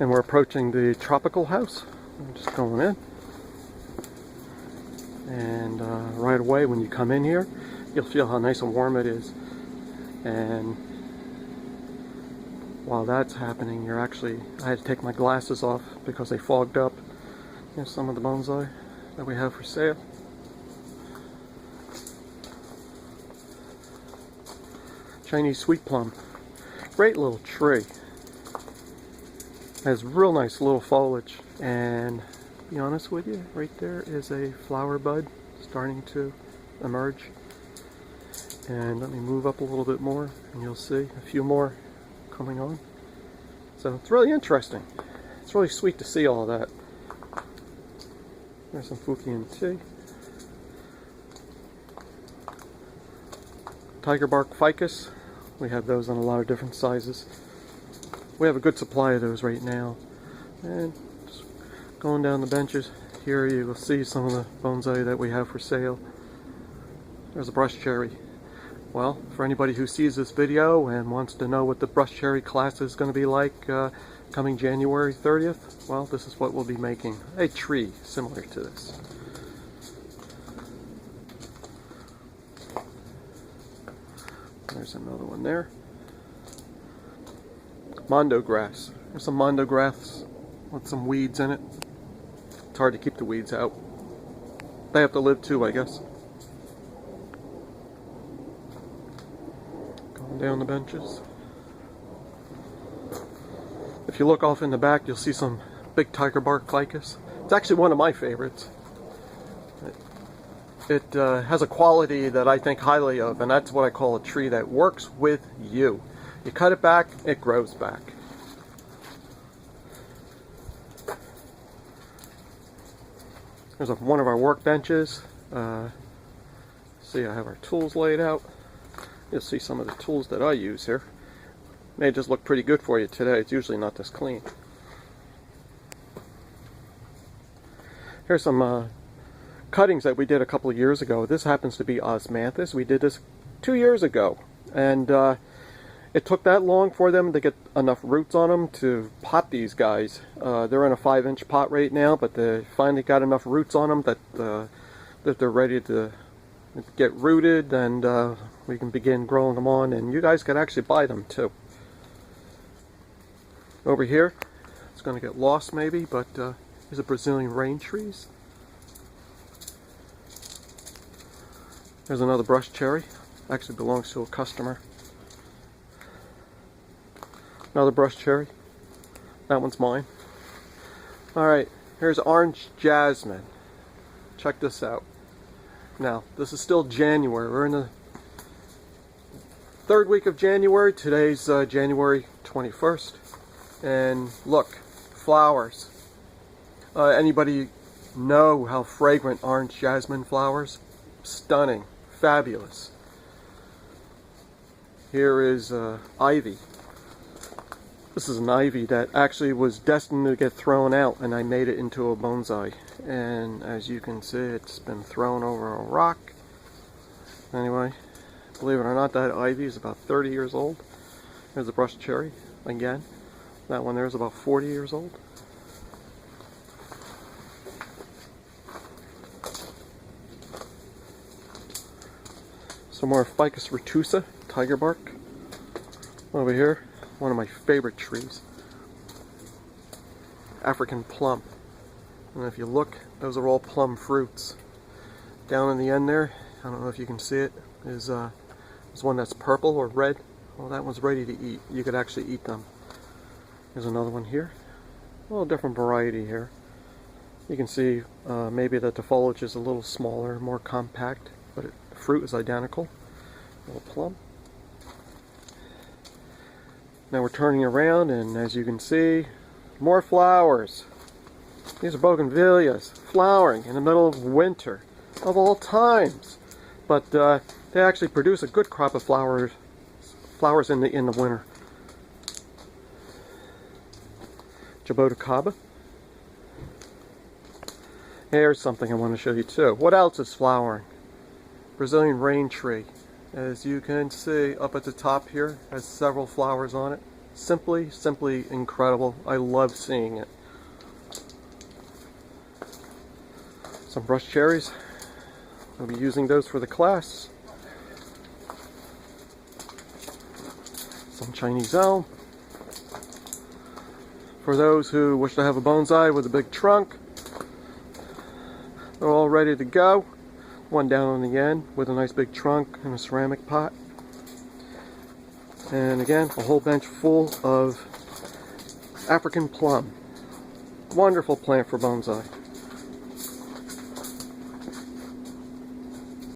And we're approaching the tropical house. I'm just going in. And right away when you come in here, you'll feel how nice and warm it is. And while that's happening, I had to take my glasses off because they fogged up. Here's some of the bonsai that we have for sale. Chinese sweet plum. Great little tree. Has real nice little foliage, and to be honest with you, right there is a flower bud starting to emerge. And let me move up a little bit more and you'll see a few more coming on. So it's really interesting. It's really sweet to see all that. There's some Fukian tea. Tiger bark ficus. We have those in a lot of different sizes. We have a good supply of those right now. And just going down the benches, here you will see some of the bonsai that we have for sale. There's a brush cherry. Well, for anybody who sees this video and wants to know what the brush cherry class is going to be like coming January 30th, well, this is what we'll be making. A tree similar to this. There's another one there. Mondo grass. There's some mondo grass with some weeds in it. It's hard to keep the weeds out. They have to live too, I guess. Going down the benches. If you look off in the back, you'll see some big tiger bark ficus. It's actually one of my favorites. It has a quality that I think highly of, and that's what I call a tree that works with you. You cut it back, it grows back. There's one of our workbenches. See, I have our tools laid out. You'll see some of the tools that I use here. May just look pretty good for you today. It's usually not this clean. Here's some cuttings that we did a couple of years ago. This happens to be osmanthus. We did this 2 years ago, and it took that long for them to get enough roots on them to pot these guys. They're in a 5-inch pot right now, but they finally got enough roots on them that they're ready to get rooted, and we can begin growing them on, and you guys can actually buy them too. Over here, it's going to get lost maybe, but these are Brazilian rain trees. There's another brush cherry. Actually belongs to a customer. Another brush cherry. That one's mine. Alright, here's orange jasmine. Check this out. Now, this is still January. We're in the third week of January. Today's January 21st. And look, flowers. Anybody know how fragrant orange jasmine flowers? Stunning. Fabulous. Here is ivy. This is an ivy that actually was destined to get thrown out, and I made it into a bonsai. And as you can see, it's been thrown over a rock. Anyway, believe it or not, that ivy is about 30 years old. There's a brush cherry again. That one there is about 40 years old. Some more Ficus retusa, tiger bark. Over here, one of my favorite trees. African plum. And if you look, those are all plum fruits. Down in the end there, I don't know if you can see it, is one that's purple or red. Well, that one's ready to eat. You could actually eat them. There's another one here. A little different variety here. You can see maybe that the foliage is a little smaller, more compact, but the fruit is identical. A little plum. Now we're turning around, and as you can see, more flowers. These are bougainvilleas flowering in the middle of winter, of all times. But they actually produce a good crop of flowers in the winter. Jaboticaba. Here's something I want to show you too. What else is flowering? Brazilian rain tree. As you can see up at the top here, has several flowers on it. Simply incredible. I love seeing it. Some brush cherries. I'll be using those for the class. Some Chinese elm. For those who wish to have a bonsai with a big trunk, they're all ready to go. One down on the end with a nice big trunk and a ceramic pot. And again, a whole bench full of African plum. Wonderful plant for bonsai.